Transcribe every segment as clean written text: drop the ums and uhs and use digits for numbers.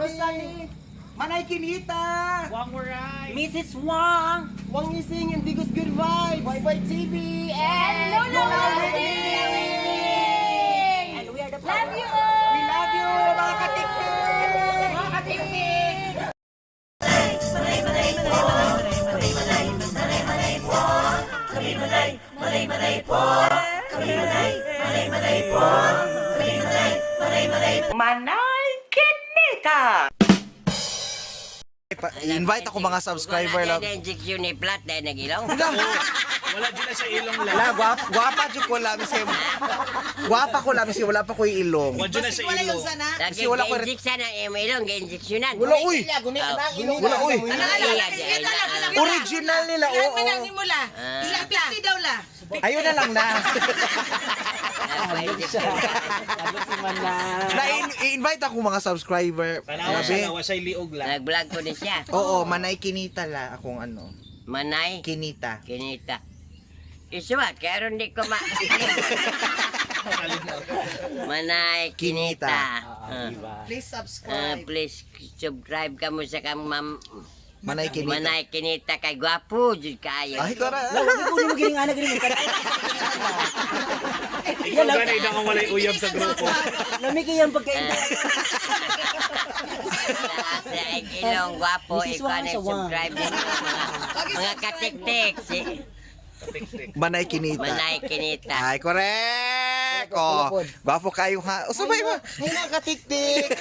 Rosalie. Manay Kinita. Wang Waray. Mrs. Wang. Wang Ising and Digos Good Vibes. Bye TV. And Lola Wedding! And we are the Love you all! We love you, mga katiktik. Mga katiktik! Manay Kinita. Invite ako mga subscriber lang. Wala injection ni plat dahil nag-ilong. Wala dyan na sa ilong lang. Wala, gwapa dyan ko lang siya. Gwapa ko lang siya, wala pa ko yung ilong. Wala dyan na sa ilong. Kasi wala ko Ga-injection na yung ilong, ga-injeksyonan. Wala, uy. Wala, uy. Original nila, oo. Manangin mo la. Ilang 50 daw la. Ayun na lang na. Na-invite ako mga subscriber. Panawa siya na wasay liog lang. Nag-vlog ko din siya. Oo, Manay Kinita la akong ano. Manay Kinita. Kinita. Isuwat, kaya rin di ko Manay Kinita. Please subscribe. Please subscribe ka mo sa kang Manay Kinita. Manay Kinita kay gwapo jud kaayo. Ay, kara. Lawag ko ni gining ana gining kada. Ikaw gani na kung walay uyab sa grupo. Lami kayang pagkain. Sa ilong gwapo ikaw na subscribe din mga katiktik si Manay Kinita. Manay Kinita. Ay, correct. Oh, bafo kayo ha. O sabay ba? Ay, nakatiktik.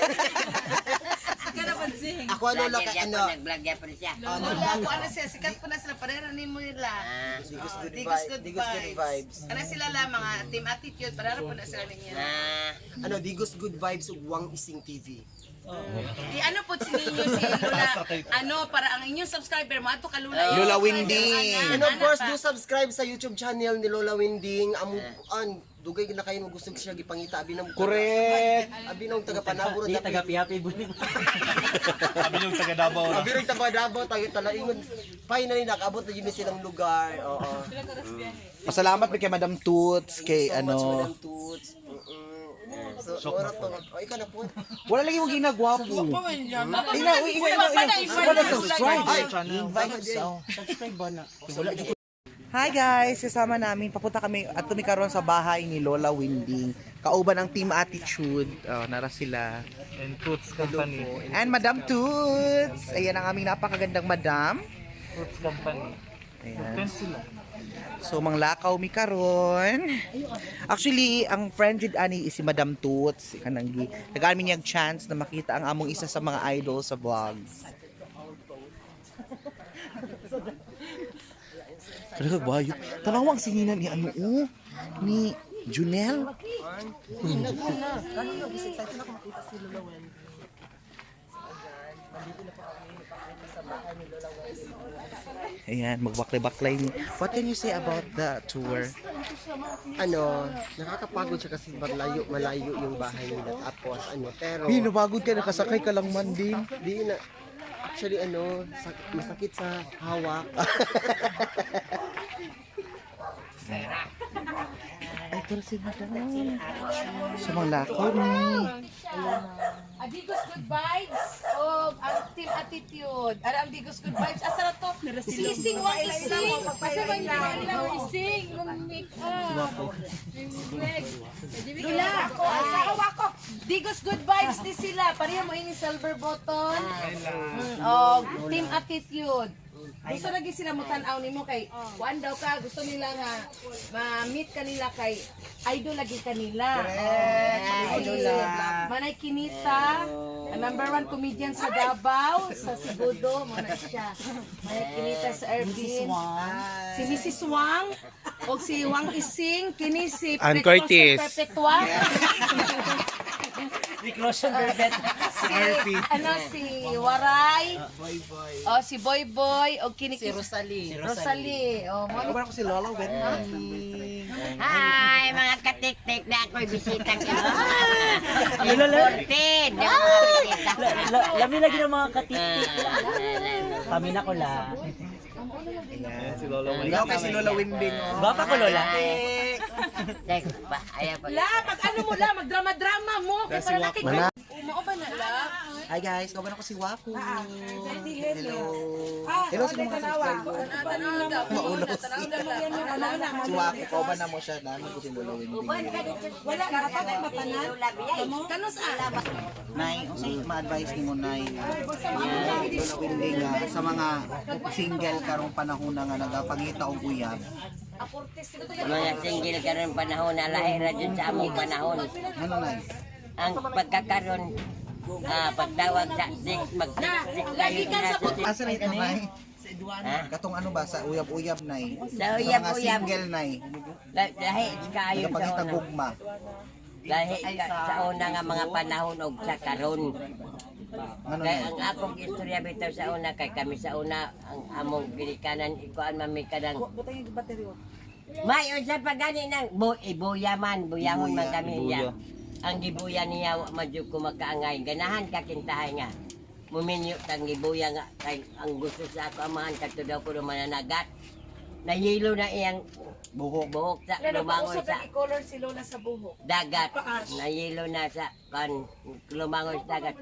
Ako ano lang Vlogger ano. siya, nag-vlog siya pa rin siya. Ako ano siya, sikat po na sila. Parehara mo nila. Digos Good Vibes. Ano sila la, mga team attitude. Parehara po na sila ninyo. Ano, Digos Good Vibes ug Wang Ising TV. Di ano po si ninyo si Lola. Ano, para ang inyong subscriber mo. Ato ka Lola. Lola Winding. And of course, do subscribe sa YouTube channel ni Lola Winding. Dugay na kayo gusto siya gipangita abi nang Correct. abi nang taga Panaburo Di taga pihapi bulig. Sabi nyung taga Davao na. abi ring taga Davao taga Talaingon. Finally nakaabot na yun silang lugar. Oo. Pasalamat kay Madam Toots, kay So much, ano. Madam Toots. So, oras to. Oh, ikaw na po. Wala lagi mo ginagwapo. Subscribe. Subscribe ba na? Hi guys, kasama namin. Papunta kami at tumikaroon sa bahay ni Lola Winding. Kauban ang Team Attitude. Oh, nara sila. And Toots Company. And Madam Toots. Ayan ang aming napakagandang madam. Toots Company. Ayan. So, manglakaw mi karon. Actually, ang friend jud ani is si Madam Toots. Kananggi. Nag-amin niyang chance na makita ang among isa sa mga idol sa vlogs. Talaga ba yun? Talawang singinan ni ano ni Junel. Ayan, magbaklay-baklay ni. What can you say about the tour? Ano, nakakapagod siya kasi malayo yung bahay nila. Tapos ano, pero Napagod ka, nakasakay ka lang man din. di na actually ano, masakit sa hawak. Ay, pero si Madam. Sa mga lakaw ni. Digos Good Vibes o ang team attitude. Ano ang Digos Good Vibes? Asa na to? Ising, wang ising. Asa man nila ising. Make up. Lola, sa hawak ko. Digos Good Vibes di sila. Pareho mo ini silver button. O team attitude. Gusto lagi sila mo tan-aw nimo kay kuan daw ka gusto nila nga ma-meet kanila kay idol lagi kanila. Idol Manay Kinita, ang #1 comedian sa Davao, sa Sigudo, mo na siya. Manay Kinita sa Ervin. Si Mrs. Wang o si Wang Ising, kini si Ann Curtis. Perpetua. Reclusion verbet. Ano si Waray, o si Boy Boy, o kini si Rosalie. Rosalie. O mo Ako ko si Lola Winding. Hi, mga katiktik na ako'y bisitang ito. Imported. Bisita. Lami lagi ng mga katiktik. Kami na ko la. Ayan, si Lola Winding. Ikaw kay si Lola Winding. Bapa ko lola. Teka pa, ayaw pa. La, mag ano mo la, magdrama-drama mo. Kaya para nakikita. Umao ba na la? Hi guys, kaban ako si Waku. Hello. Ah, Hello sa mga subscriber. Maulos. Wala Si Waku, kaban na mo siya. Dami ko si Lola Winding. na dapat matanan. Kanus Nay, unsay ma-advise nimo Nay? Lola Winding sa mga single karong panahon na nga nagapangita og uyab. Mga single karon panahon na lahi ra jud sa among panahon. Ano Nay? Ang pagkakaroon pagtawag sa dik mag-dik lagi ka sa Asa rin ka Nay? Ha? Katong ano ba sa uyab-uyab Nay? Sa Sa mga uyab-uyab. single Nay. Lahi kayo sa Nagapangita una. gugma. Lahi sa una nga mga panahon og sa karon. Ano Kay Nay? ang akong istorya bitaw sa una kay kami sa una ang among ginikanan ikuan mami kanang may unsa pa gani nang ibuyaman buyahon man kami niya. Ang gibuya niya wa madyo ko makaangay ganahan ka kintahay nga. Muminyo tang gibuya nga kay ang gusto sa ako amahan kadto daw ko mananagat. Nahilo na iyang buhok sa lumangoy sa color si Lola sa buhok. dagat. Nahilo na sa lumangoy sa dagat.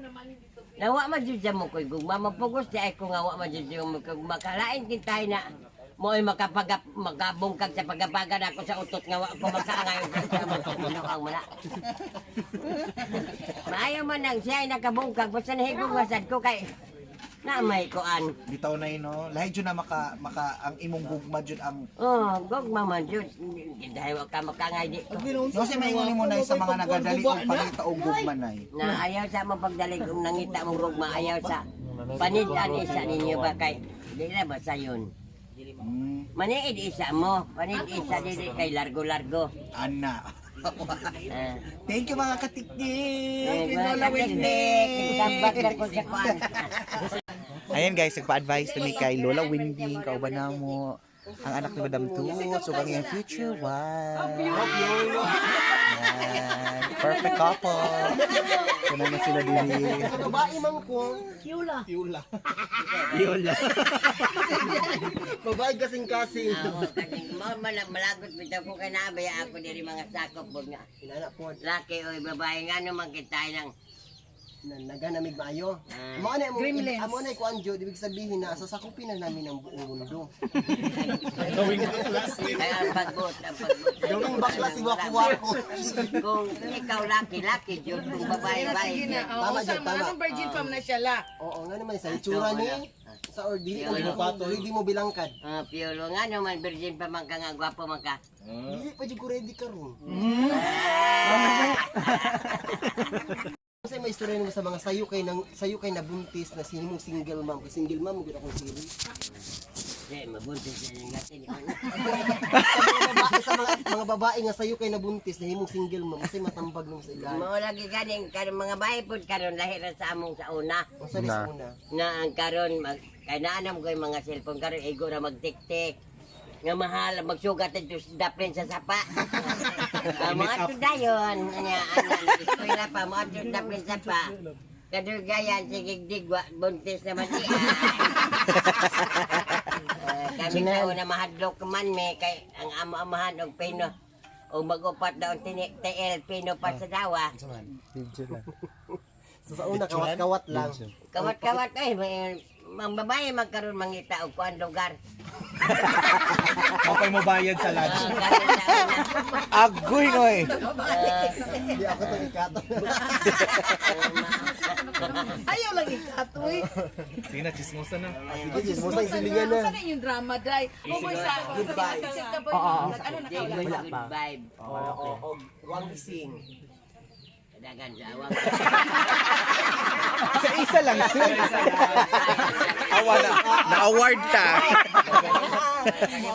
Nawa man jud mo koy gugma mapugos di ay ko nga wa man jud mo makalain kintay na mo ay makabungkag sa pagabagan ako sa utot nga wa ko makaangay sa mga ang mala. Maayo man nang siya ay nakabungkag basta nahigog wasad ko kay na may kuan. Bitaw Nay no. Lahi jud na maka ang imong gugma jud ang Oh, gugma man jud. Dahil wa ka makaangay di. no say maingon nimo Nay sa mga nagadali og pangita og gugma Nay. Na ayaw sa mo pagdalig kung nangita mong gugma ayaw sa panitan isa ninyo ba kay di na ba sayon. Maniid isa mo, maniid isa dili kay largo-largo. Ana. Ah. Thank you mga katikdik. Lola Winding. Tambak na ko sa kuan. Ayan guys, nagpa-advise kami kay Lola Winding, kauban na mo ang anak ni Madam Toots, so ang iyang future wife. Ayan, perfect couple. Kuna na sila din. Babae man ko. Yula. Babae kasing-kasing. Malagot bitaw ko kay naabay ako diri mga sakop bug nga. Inana po. Laki oy babae nga no magkitay ng Naganamig maayo. Amo na mo amo na ko anjo ibig sabihin na sasakupin na namin ang buong mundo. ay ang pagbuot. Gawing bakla si Waku-Waku. Kung ikaw laki jud kung babae Sige na. Tama, Oo, sa Jud, tama. anong virgin fam na siya la. Oo nga naman sa itsura ni sa ordi ang pato hindi mo bilangkad. Piolo nga no man virgin pa man ka nga gwapo man ka. Dili pa jud ko ready karon. Kasi may istorya nimo sa mga sayo kay nabuntis na sinimong single mom. Kay single mom gud akong siri. Di mabuntis sa ngatin. Sa mga babae nga sayo kay nabuntis na himong single mom kasi matambag nung sa ilalim. Mao lagi ganing karon mga bahay pud karon lahi ra sa among sa una. Unsa ni sa una? Na ang karon kay naanam ko yung mga cellphone karon igo ra magtik-tik. Nga mahal magsugat ito daplin sa sapa. Mga tudayon nya ana eskwela pa mga daplin sa sapa. Kadugayan sigigdigwa buntis naman siya. Kami sa una mahadlok man me kay ang amo-amahan og pino o magupat daw TL pino pa sa dawa. So, sa una kawat-kawat lang. Kawat-kawat ay mang babae magkaroon mangita og kuan lugar. Okay mo bayad sa lunch. Karon sa una. Agoy noy. Hindi ako to ikato. Ayaw lang ikatoy. Sige na, chismosa na. Sige, mo sa silingan na. Saan yung drama, Day? Umoy sa Goodbye. Ano na Jay, kaula? good vibe. Oo. Wang gising. Dagan sa awang. Sa isa lang sir. Awa na-award ta.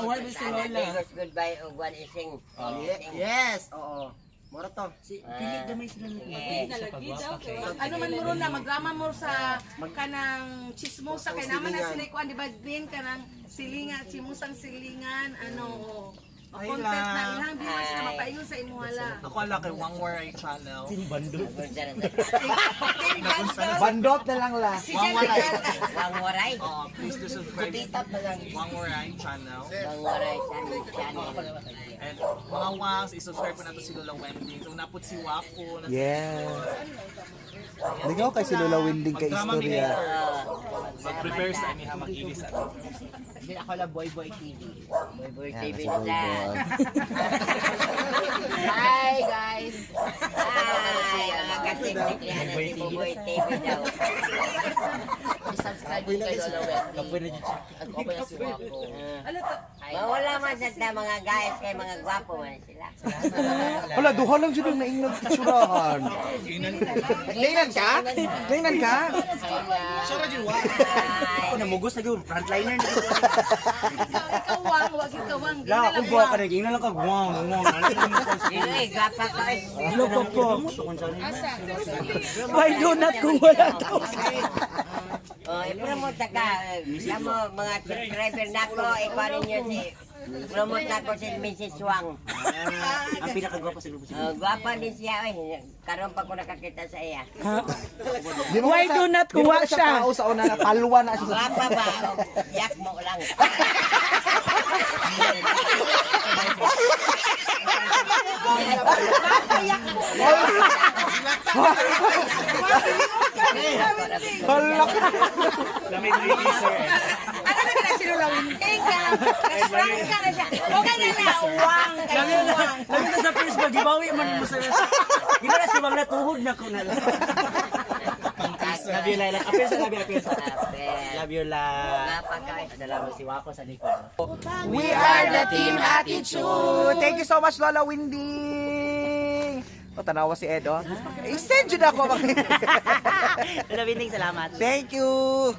Award si Lola. Goodbye og one ising. Yes, oo. Mora to. Pili gamay sila na. Ano man mo na magdrama mo sa kanang chismosa kay naman na sila kuan di ba din kanang silingan, chismosang silingan ano content na ilang viewers na mapaingon sa imo hala. Ako ala kay Wang Waray channel. Bandot na lang la. Wang Waray. Wang waray. Please to subscribe. Wang Waray channel. Wang waray channel. And mga wangs, i-subscribe po nato si Lola Wendy. So napot si Wapo. Yeah. Ligaw kay si Lola Winding kay Drama istorya. Mag-prepare sa aniha mag-inis at Boy Boy TV Yan, na. Hi guys. Ay, mga kasik-sik yan ang si Boy TV daw. I-subscribe din kay Lola Wendy. At open na si Wako. Mawala man sa mga guys kay mga gwapo man sila. Wala, duha lang dyan ang naingnan itsurahan. Tingnan ka? Tingnan ka? Ako namugos na yun, frontliner na yun. Ikaw wang, wag ikaw wang. La, ako buha ka na, ging na lang ka, guwang. Dilo eh, gwapa ka eh. Dilo ko po. Muto kung saan yun. Why donut kung wala tao? Oh, i-promote na ka. Kamo, mga subscriber na ko, ikuha ninyo si... Promote na ko si Mrs. Wang. Ang pinakagwapa sa grupo siya. Gwapa din siya eh. Karoon pa ko nakakita sa iya. Why donut kung wala siya? Tao sa una na palwa na siya. Gwapa ba? Yak mo lang. Hala ka. lamig ladies sir. Ano na ka si Lola Wendy ka? Frank ka na siya. Okay na na, wang. Lagi na sa first bag, ibawi man mo sa... Gina na si Wang na tuhod na ko na lang. Love you, Laila. Apil sa love you, apil sa... Love you, La. Gwapa ka eh. Salamat si Wako sa likod. We are the Team Attitude! Thank you so much, Lola Windy! O, tanawa si Ed, oh. I-send yun ako. Lola Winding, salamat. Thank you!